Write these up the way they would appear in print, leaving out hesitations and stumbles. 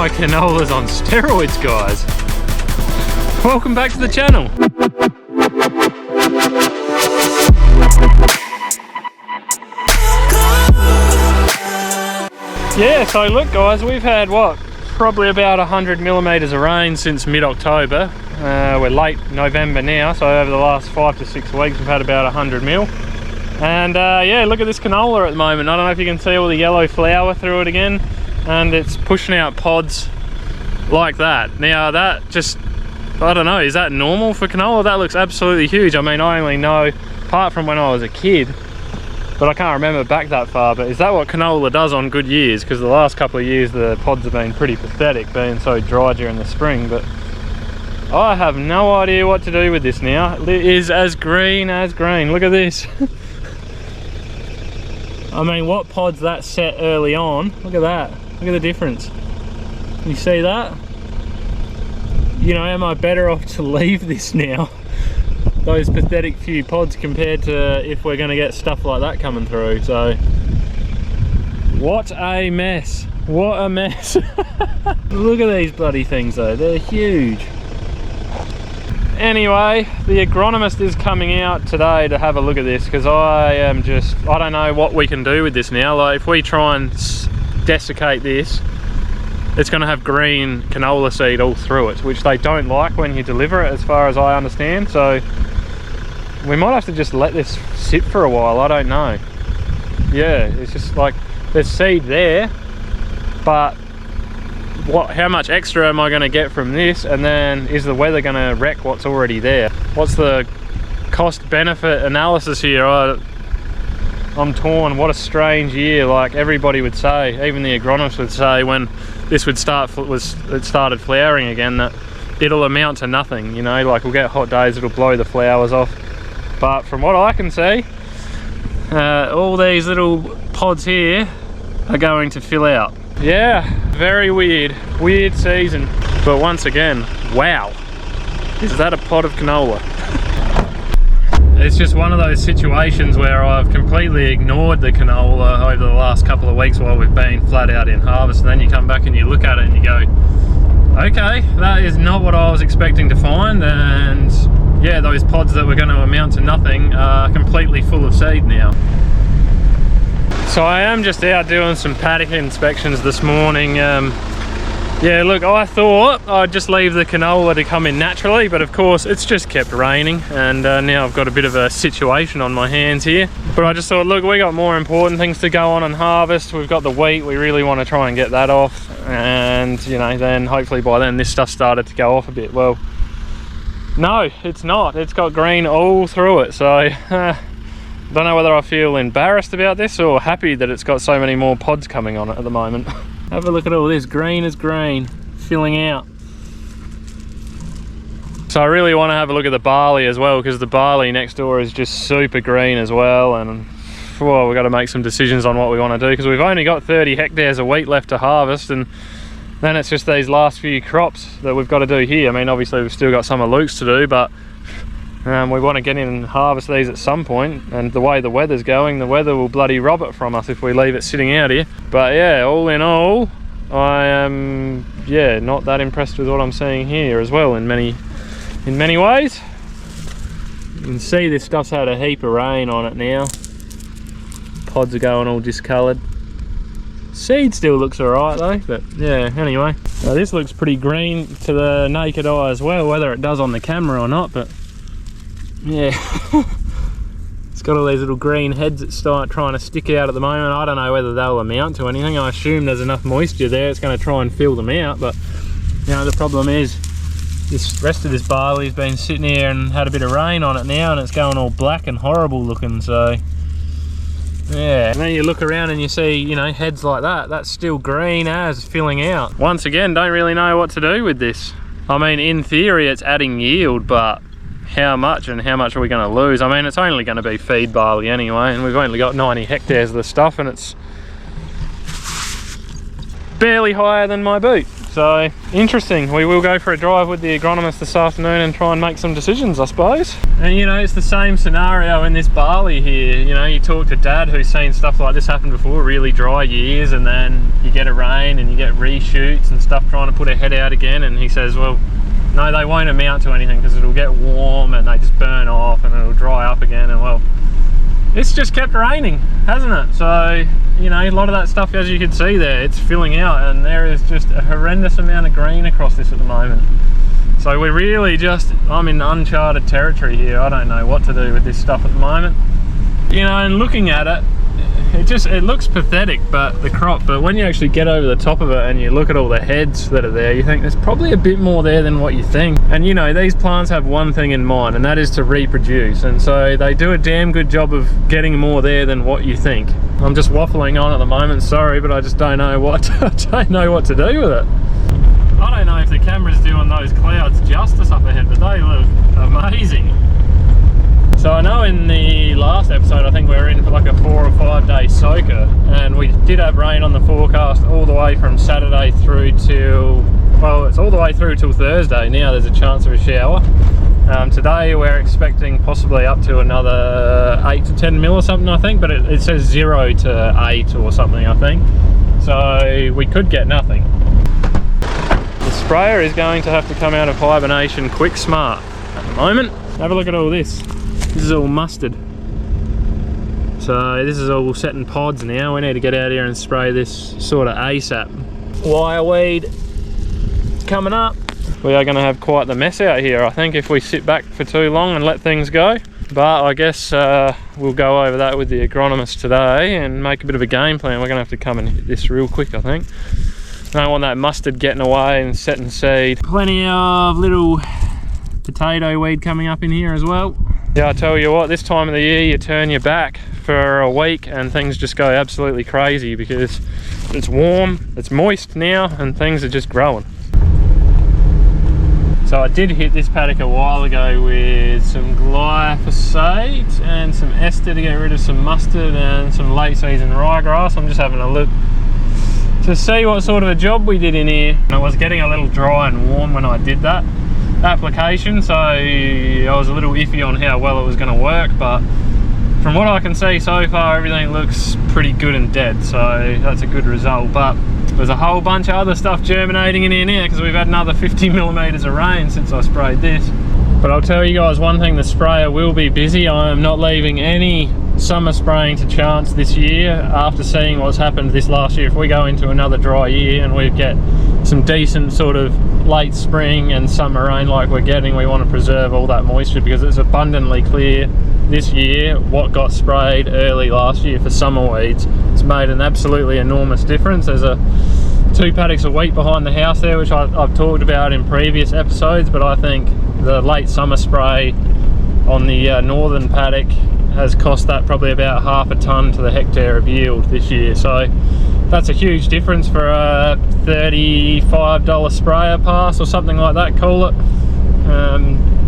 my canola's on steroids, guys. Welcome back to the channel. Yeah, so look guys, we've had what? Probably about 100 millimeters of rain since mid-October. We're late November now, so over the last 5 to 6 weeks we've had about 100 mil. And yeah, look at this canola at the moment. I don't know if you can see all the yellow flower through it again, and it's pushing out pods like that. Now that just, I don't know, is that normal for canola? That looks absolutely huge. I mean, I only know, apart from when I was a kid, but I can't remember back that far, but is that what canola does on good years? Because the last couple of years the pods have been pretty pathetic, being so dry during the spring. But I have no idea what to do with this now. It is as green as green. Look at this. I mean, what pod's that set early on? Look at that. Look at the difference. You see that? You know, am I better off to leave this now? Those pathetic few pods compared to if we're going to get stuff like that coming through. So, what a mess. What a mess. Look at these bloody things though. They're huge. Anyway, the agronomist is coming out today to have a look at this, because I don't know what we can do with this now. Like, if we try and desiccate this, it's going to have green canola seed all through it, which they don't like when you deliver it, as far as I understand. So we might have to just let this sit for a while. I don't know. Yeah, it's just like there's seed there, but how much extra am I going to get from this, and then is the weather going to wreck what's already there? What's the cost benefit analysis here? I'm torn. What a strange year, like everybody would say, even the agronomist would say when this would it started flowering again, that it'll amount to nothing, you know, like we'll get hot days, it'll blow the flowers off. But from what I can see, all these little pods here are going to fill out. Yeah, very weird season. But once again, wow, is that a pod of canola? It's just one of those situations where I've completely ignored the canola over the last couple of weeks while we've been flat out in harvest, and then you come back and you look at it and you go, okay, that is not what I was expecting to find. And yeah, those pods that were going to amount to nothing are completely full of seed now. So I am just out doing some paddock inspections this morning. Yeah, look, I thought I'd just leave the canola to come in naturally, but of course it's just kept raining, and now I've got a bit of a situation on my hands here. But I just thought, look, we got more important things to go on and harvest. We've got the wheat, we really want to try and get that off, and you know, then hopefully by then this stuff started to go off a bit. Well, no, it's not. It's got green all through it, so don't know whether I feel embarrassed about this or happy that it's got so many more pods coming on it at the moment. Have a look at all this, green as green, filling out. So I really want to have a look at the barley as well, because the barley next door is just super green as well, and well, we've got to make some decisions on what we want to do, because we've only got 30 hectares of wheat left to harvest, and then it's just these last few crops that we've got to do here. I mean, obviously we've still got some of Luke's to do, but we want to get in and harvest these at some point, and the way the weather's going, the weather will bloody rob it from us if we leave it sitting out here. But yeah, all in all, I am not that impressed with what I'm seeing here as well in many ways. You can see this stuff's had a heap of rain on it now. Pods are going all discoloured. Seed still looks alright though, but yeah, anyway. Now this looks pretty green to the naked eye as well, whether it does on the camera or not, but yeah. It's got all these little green heads that start trying to stick out at the moment. I don't know whether they'll amount to anything. I assume there's enough moisture there, it's going to try and fill them out, but you know, the problem is this rest of this barley's been sitting here and had a bit of rain on it now, and it's going all black and horrible looking. So yeah, and then you look around and you see, you know, heads like that, that's still green as filling out. Once again, don't really know what to do with this. I mean, in theory it's adding yield, but how much, and how much are we going to lose? I mean, it's only going to be feed barley anyway, and we've only got 90 hectares of the stuff, and it's barely higher than my boot. So interesting. We will go for a drive with the agronomist this afternoon and try and make some decisions, I suppose. And you know, it's the same scenario in this barley here. You know, you talk to Dad who's seen stuff like this happen before, really dry years, and then you get a rain and you get reshoots and stuff trying to put a head out again, and he says, well, no, they won't amount to anything because it'll get warm and they just burn off and it'll dry up again. And well, it's just kept raining, hasn't it? So, you know, a lot of that stuff, as you can see there, it's filling out, and there is just a horrendous amount of green across this at the moment. So we're really just, I'm in uncharted territory here. I don't know what to do with this stuff at the moment. You know, and looking at it, it looks pathetic, but the crop, but when you actually get over the top of it and you look at all the heads that are there, you think there's probably a bit more there than what you think. And you know, these plants have one thing in mind, and that is to reproduce, and so they do a damn good job of getting more there than what you think. I'm just waffling on at the moment, sorry, but I just don't know what I don't know what to do with it. I don't know if the camera's doing those clouds justice up ahead, but they look amazing. So I know in the last episode, I think we were in for like a 4 or 5 day soaker, and we did have rain on the forecast all the way from Saturday through till, well, it's all the way through till Thursday. Now there's a chance of a shower. Today we're expecting possibly up to another 8 to 10 mil or something, I think, but it says 0 to 8 or something, I think. So we could get nothing. The sprayer is going to have to come out of hibernation quick smart at the moment. Have a look at all this. This is all mustard. So this is all set in pods now. We need to get out here and spray this sort of ASAP. Wireweed coming up. We are going to have quite the mess out here, I think, if we sit back for too long and let things go. But I guess we'll go over that with the agronomist today and make a bit of a game plan. We're going to have to come and hit this real quick, I think. I don't want that mustard getting away and setting seed. Plenty of little potato weed coming up in here as well. Yeah, I tell you what, this time of the year you turn your back for a week and things just go absolutely crazy because it's warm, it's moist now, and things are just growing. So I did hit this paddock a while ago with some glyphosate and some ester to get rid of some mustard and some late season ryegrass. I'm just having a look to see what sort of a job we did in here. And it was getting a little dry and warm when I did that application, so I was a little iffy on how well it was going to work, but from what I can see so far everything looks pretty good and dead, so that's a good result. But there's a whole bunch of other stuff germinating in here now because we've had another 50 millimeters of rain since I sprayed this. But I'll tell you guys one thing, the sprayer will be busy. I am not leaving any summer spraying to chance this year after seeing what's happened this last year. If we go into another dry year and we get some decent sort of late spring and summer rain like we're getting, we want to preserve all that moisture because it's abundantly clear this year what got sprayed early last year for summer weeds. It's made an absolutely enormous difference. There's 2 paddocks of wheat behind the house there, which I've talked about in previous episodes, but I think the late summer spray on the northern paddock has cost that probably about half a tonne to the hectare of yield this year. So that's a huge difference for a $35 sprayer pass or something like that, call it.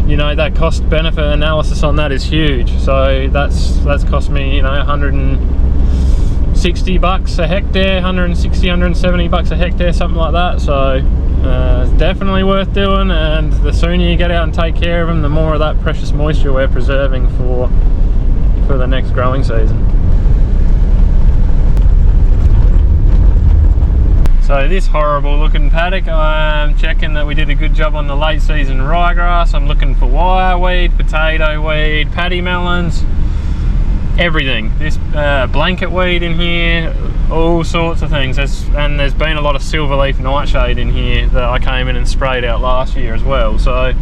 You know, that cost benefit analysis on that is huge. So that's cost me, you know, 160 bucks a hectare, 160, 170 bucks a hectare, something like that. So it's definitely worth doing, and the sooner you get out and take care of them, the more of that precious moisture we're preserving for the next growing season. So this horrible looking paddock, I'm checking that we did a good job on the late season ryegrass. I'm looking for wireweed, potato weed, paddy melons, everything. This blanket weed in here, all sorts of things. And there's been a lot of silverleaf nightshade in here that I came in and sprayed out last year as well. So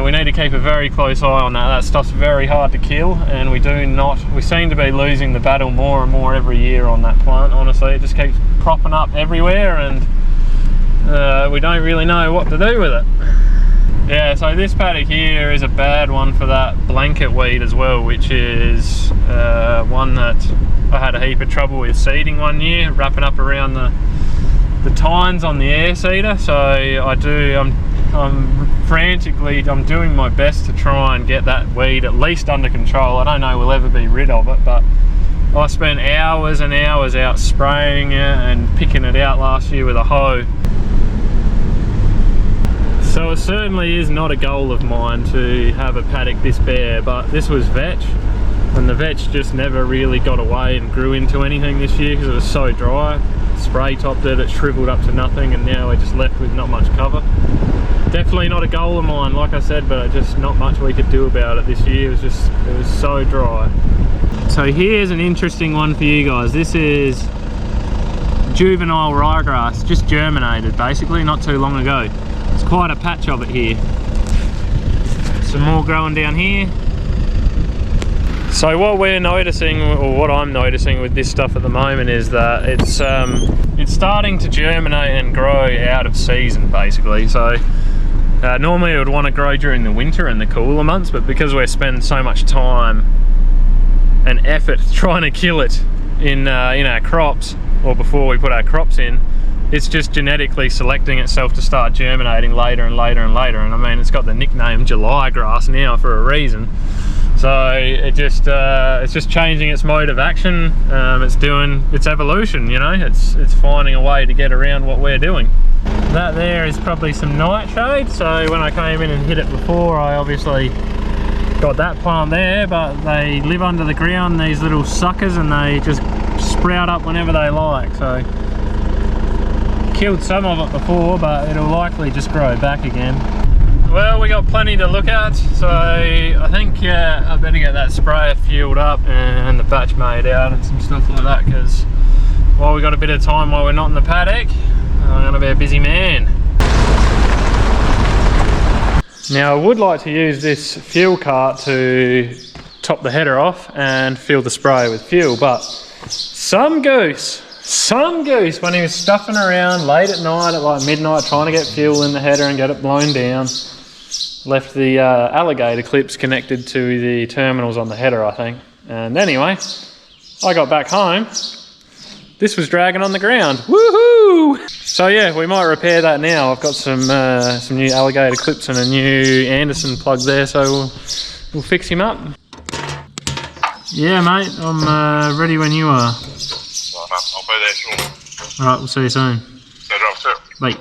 we need to keep a very close eye on that. That stuff's very hard to kill, and we seem to be losing the battle more and more every year on that plant. Honestly, it just keeps propping up everywhere, and we don't really know what to do with it. Yeah, so this paddock here is a bad one for that blanket weed as well, which is one that I had a heap of trouble with seeding one year, wrapping up around the tines on the air seeder. So I'm doing my best to try and get that weed at least under control. I don't know we'll ever be rid of it, but I spent hours and hours out spraying it and picking it out last year with a hoe. So it certainly is not a goal of mine to have a paddock this bare, but this was vetch, and the vetch just never really got away and grew into anything this year because it was so dry. Spray topped it, it shriveled up to nothing, and now we're just left with not much cover. Definitely not a goal of mine, like I said, but just not much we could do about it this year. It was so dry. So here's an interesting one for you guys. This is juvenile ryegrass, just germinated basically not too long ago. It's quite a patch of it here. Some more growing down here. So what we're noticing, or what I'm noticing with this stuff at the moment, is that it's starting to germinate and grow out of season basically. So normally it would want to grow during the winter and the cooler months, but because we're spending so much time and effort trying to kill it in our crops, or before we put our crops in, it's just genetically selecting itself to start germinating later and later and later. And I mean, it's got the nickname July grass now for a reason. So it's just changing its mode of action. It's doing its evolution, you know. It's finding a way to get around what we're doing. That there is probably some nightshade. So when I came in and hit it before, I obviously got that plant there, but they live under the ground, these little suckers, and they just sprout up whenever they like. So killed some of it before, but it'll likely just grow back again. Well, we got plenty to look at, so I think I better get that sprayer fueled up and the batch made out and some stuff like that, because while we got a bit of time while we're not in the paddock, I'm going to be a busy man. Now I would like to use this fuel cart to top the header off and fill the sprayer with fuel, but some goose when he was stuffing around late at night at like midnight trying to get fuel in the header and get it blown down, left the alligator clips connected to the terminals on the header, I think. And anyway, I got back home, this was dragging on the ground. Woohoo! So yeah, we might repair that now. I've got some new alligator clips and a new Anderson plug there, so we'll fix him up. Yeah mate, I'm ready when you are. I'll be there shortly. Alright, we'll see you soon. No drop too. Bye.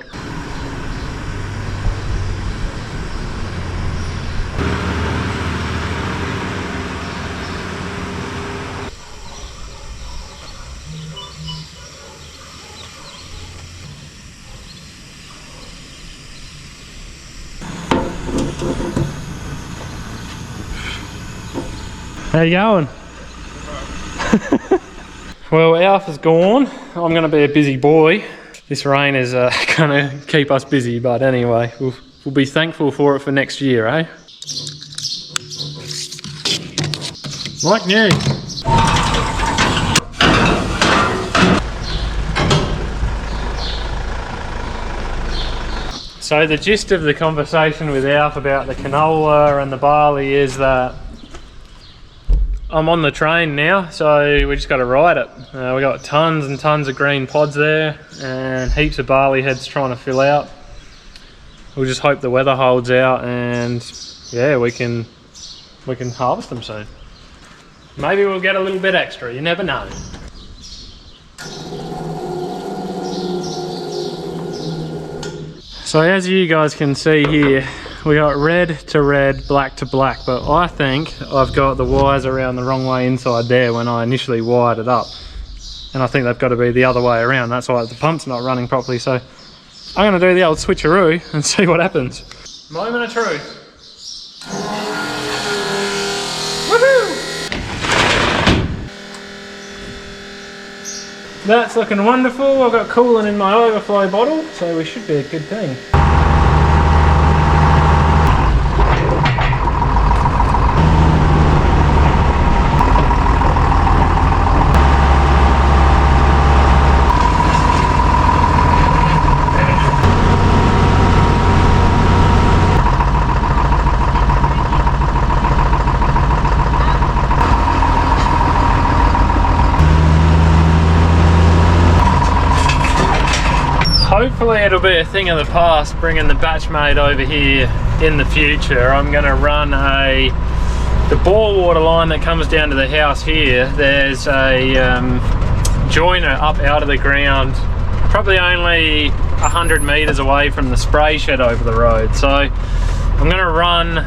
How you going? Well, Alpha's gone. I'm going to be a busy boy. This rain is going to keep us busy, but anyway, we'll be thankful for it for next year, eh? Like new. So the gist of the conversation with Alf about the canola and the barley is that I'm on the train now, so we just got to ride it. We got tons and tons of green pods there and heaps of barley heads trying to fill out. We'll just hope the weather holds out and yeah, we can harvest them soon. Maybe we'll get a little bit extra, you never know. So as you guys can see here, we got red to red, black to black, but I think I've got the wires around the wrong way inside there when I initially wired it up. And I think they've got to be the other way around, that's why the pump's not running properly. So I'm going to do the old switcheroo and see what happens. Moment of truth. Woohoo! That's looking wonderful. I've got coolant in my overflow bottle, so we should be a good thing. Hopefully it'll be a thing of the past bringing the batch made over here in the future. I'm going to run a The bore water line that comes down to the house here, there's a joiner up out of the ground, probably only 100 meters away from the spray shed over the road. So I'm going to run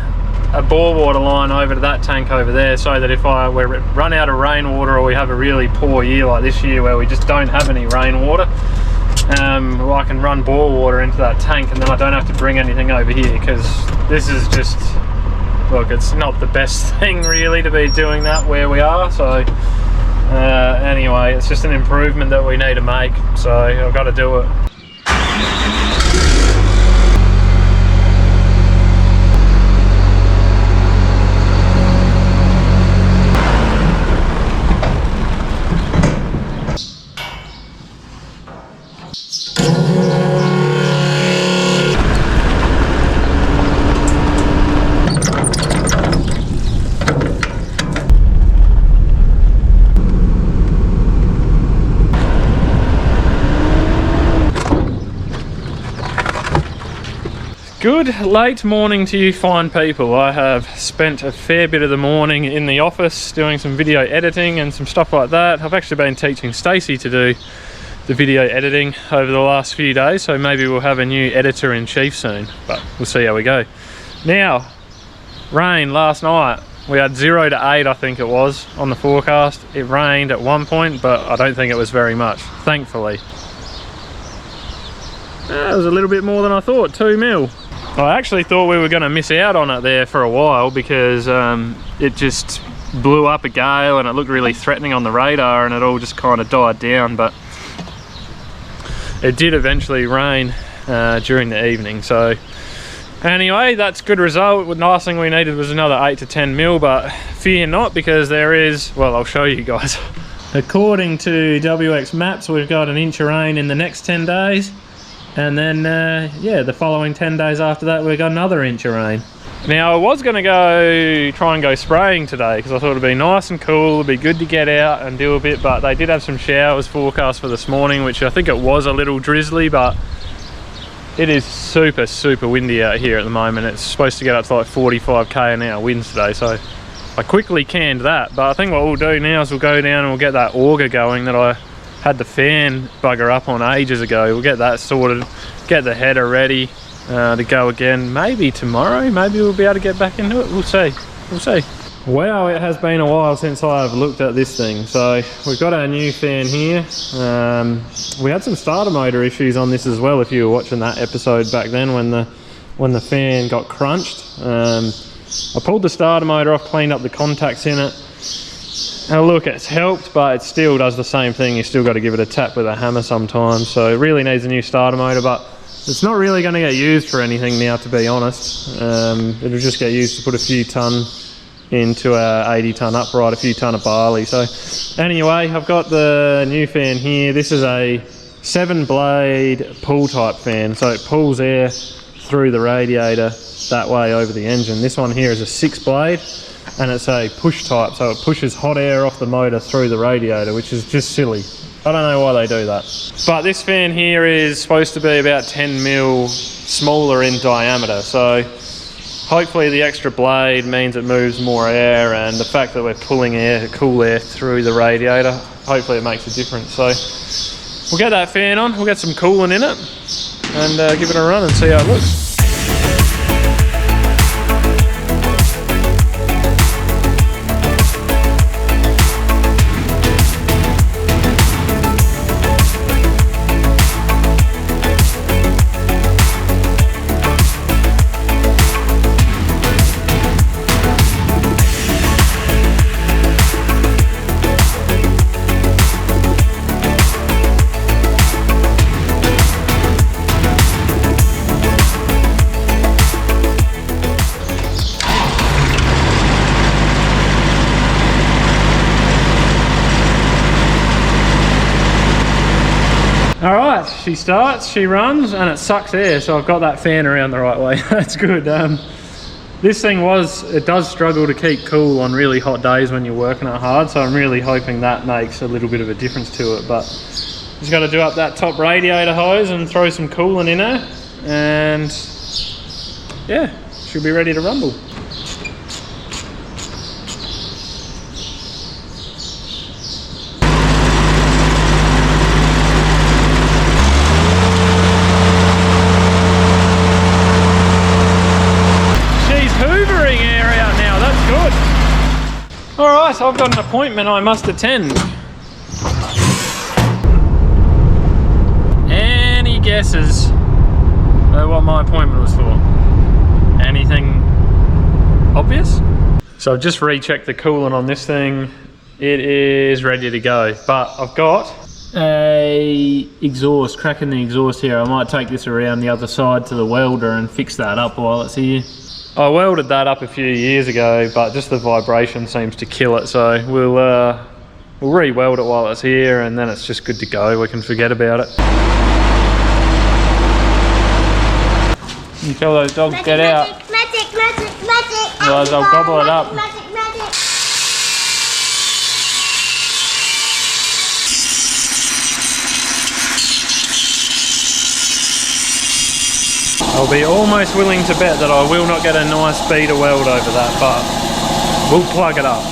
a bore water line over to that tank over there, so that if we run out of rainwater, or we have a really poor year like this year where we just don't have any rainwater, I can run bore water into that tank, and then I don't have to bring anything over here, because this is just, look, it's not the best thing really to be doing that where we are. So anyway, it's just an improvement that we need to make, so I've got to do it. Good late morning to you fine people. I have spent a fair bit of the morning in the office doing some video editing and some stuff like that. I've actually been teaching Stacey to do the video editing over the last few days, so maybe we'll have a new editor-in-chief soon, but we'll see how we go. Now, rain last night. We had 0 to 8, I think it was, on the forecast. It rained at one point, but I don't think it was very much, thankfully. It was a little bit more than I thought, 2 mil. I actually thought we were going to miss out on it there for a while, because it just blew up a gale and it looked really threatening on the radar, and it all just kind of died down. But it did eventually rain during the evening. So anyway, that's a good result. The last thing we needed was another 8 to 10 mil, but fear not, because there is, well, I'll show you guys. According to WX Maps, we've got an inch of rain in the next 10 days. And then, yeah, the following 10 days after that, we've got another inch of rain. Now, I was going to try and go spraying today, because I thought it'd be nice and cool, it'd be good to get out and do a bit, but they did have some showers forecast for this morning, which I think it was a little drizzly, but it is super, super windy out here at the moment. It's supposed to get up to like 45k an hour winds today, so I quickly canned that. But I think what we'll do now is we'll go down and we'll get that auger going that I had the fan bugger up on ages ago. We'll get that sorted, get the header ready to go again. Maybe tomorrow, maybe we'll be able to get back into it. We'll see, we'll see. Wow, it has been a while since I've looked at this thing. So we've got our new fan here. We had some starter motor issues on this as well, if you were watching that episode back then when the fan got crunched. I pulled the starter motor off, cleaned up the contacts in it. And look, it's helped, but it still does the same thing. You still got to give it a tap with a hammer sometimes. So it really needs a new starter motor, but it's not really going to get used for anything now, to be honest. It'll just get used to put a few ton into our 80 ton upright, a few ton of barley. So anyway, I've got the new fan here. This is a 7-blade pull type fan. So it pulls air through the radiator that way over the engine. This one here is a 6-blade. And it's a push type, so it pushes hot air off the motor through the radiator, which is just silly. I don't know why they do that. But this fan here is supposed to be about 10 mil smaller in diameter, so hopefully the extra blade means it moves more air, and the fact that we're pulling air, cool air through the radiator, hopefully it makes a difference. So we'll get that fan on, we'll get some coolant in it, and give it a run and see how it looks. Alright, she starts, she runs, and it sucks air, so I've got that fan around the right way. That's good. This thing it does struggle to keep cool on really hot days when you're working it hard, so I'm really hoping that makes a little bit of a difference to it. But just got to do up that top radiator hose and throw some coolant in there, and yeah, she'll be ready to rumble. Alright, I've got an appointment I must attend. Any guesses at what my appointment was for? Anything obvious? So I've just rechecked the coolant on this thing. It is ready to go, but I've got a exhaust, crack in the exhaust here. I might take this around the other side to the welder and fix that up while it's here. I welded that up a few years ago, but just the vibration seems to kill it, so we'll re-weld it while it's here, and then it's just good to go. We can forget about it. You tell those dogs Magic, get out. Magic, magic, magic. Otherwise they'll gobble it up. Magic, magic. I'll be almost willing to bet that I will not get a nice speed of weld over that, but we'll plug it up.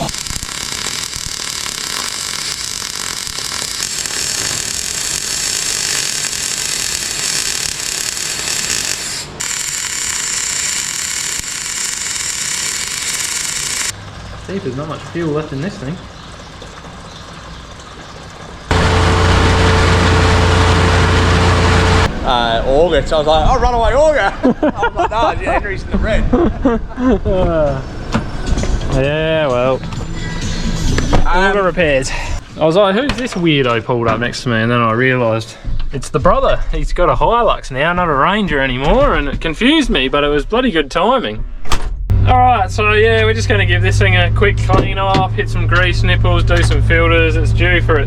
See, there's not much fuel left in this thing. Auger, so I was like, oh, run away, Auger! I was like, no, Henry's in the red. Yeah, well, auger repairs. I was like, who's this weirdo pulled up next to me? And then I realised it's the brother. He's got a Hilux now, not a Ranger anymore, and it confused me, but it was bloody good timing. Alright, so yeah, we're just going to give this thing a quick clean off, hit some grease nipples, do some filters. It's due for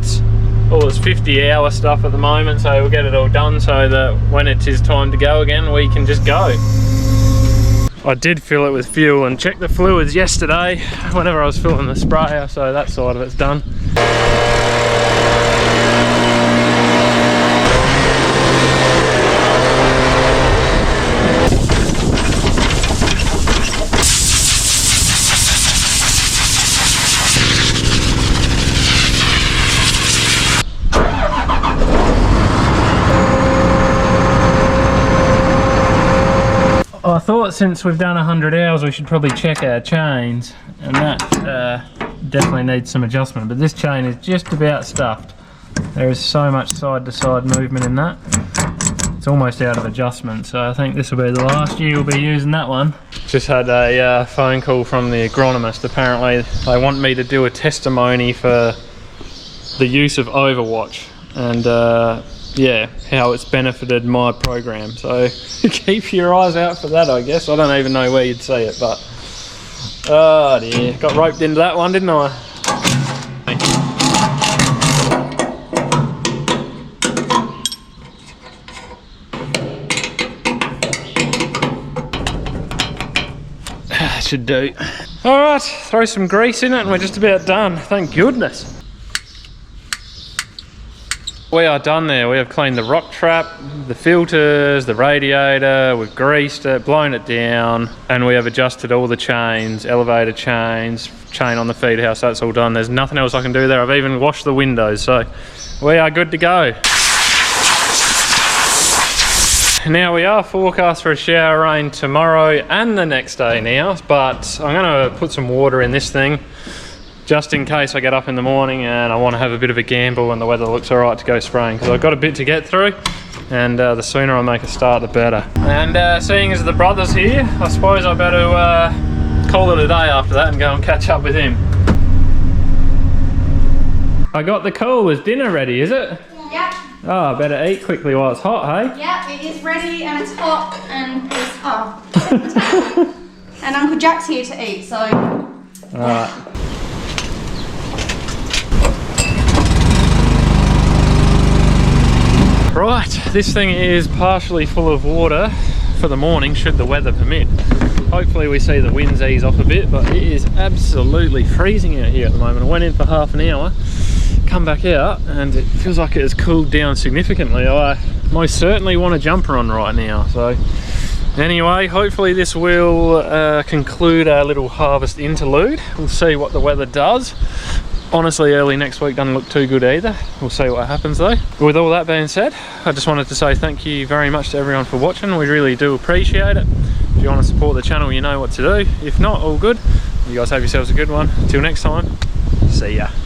all its 50-hour stuff at the moment, so we'll get it all done so that when it is time to go again, we can just go. I did fill it with fuel and check the fluids yesterday whenever I was filling the sprayer, so that side of it's done. I thought since we've done 100 hours we should probably check our chains, and that definitely needs some adjustment, but this chain is just about stuffed. There is so much side to side movement in that, it's almost out of adjustment, so I think this will be the last year we'll be using that one. Just had a phone call from the agronomist. Apparently they want me to do a testimony for the use of Overwatch, and yeah, how it's benefited my program, so keep your eyes out for that, I guess. I don't even know where you'd see it, but oh dear, got roped into that one, didn't I? Should do. Alright, throw some grease in it and we're just about done, thank goodness. We are done there. We have cleaned the rock trap, the filters, the radiator, we've greased it, blown it down, and we have adjusted all the chains, elevator chains, chain on the feed house, that's all done. There's nothing else I can do there. I've even washed the windows, so we are good to go. Now we are forecast for a shower rain tomorrow and the next day now, but I'm going to put some water in this thing just in case I get up in the morning and I want to have a bit of a gamble and the weather looks alright to go spraying, because I've got a bit to get through, and the sooner I make a start the better. And seeing as the brother's here, I suppose I better call it a day after that and go and catch up with him. I got the Cola's dinner ready, is it? Yep. Oh, I better eat quickly while it's hot, hey? Yep, it is ready and it's hot and it's and Uncle Jack's here to eat, so. Alright. Right, this thing is partially full of water for the morning, should the weather permit. Hopefully we see the winds ease off a bit, but it is absolutely freezing out here at the moment. I went in for half an hour, come back out, and it feels like it has cooled down significantly. I most certainly want a jumper on right now. So anyway, hopefully this will conclude our little harvest interlude. We'll see what the weather does. Honestly, early next week doesn't look too good either. We'll see what happens though. With all that being said, I just wanted to say thank you very much to everyone for watching. We really do appreciate it. If you want to support the channel, you know what to do. If not, all good. You guys have yourselves a good one. Till next time, see ya.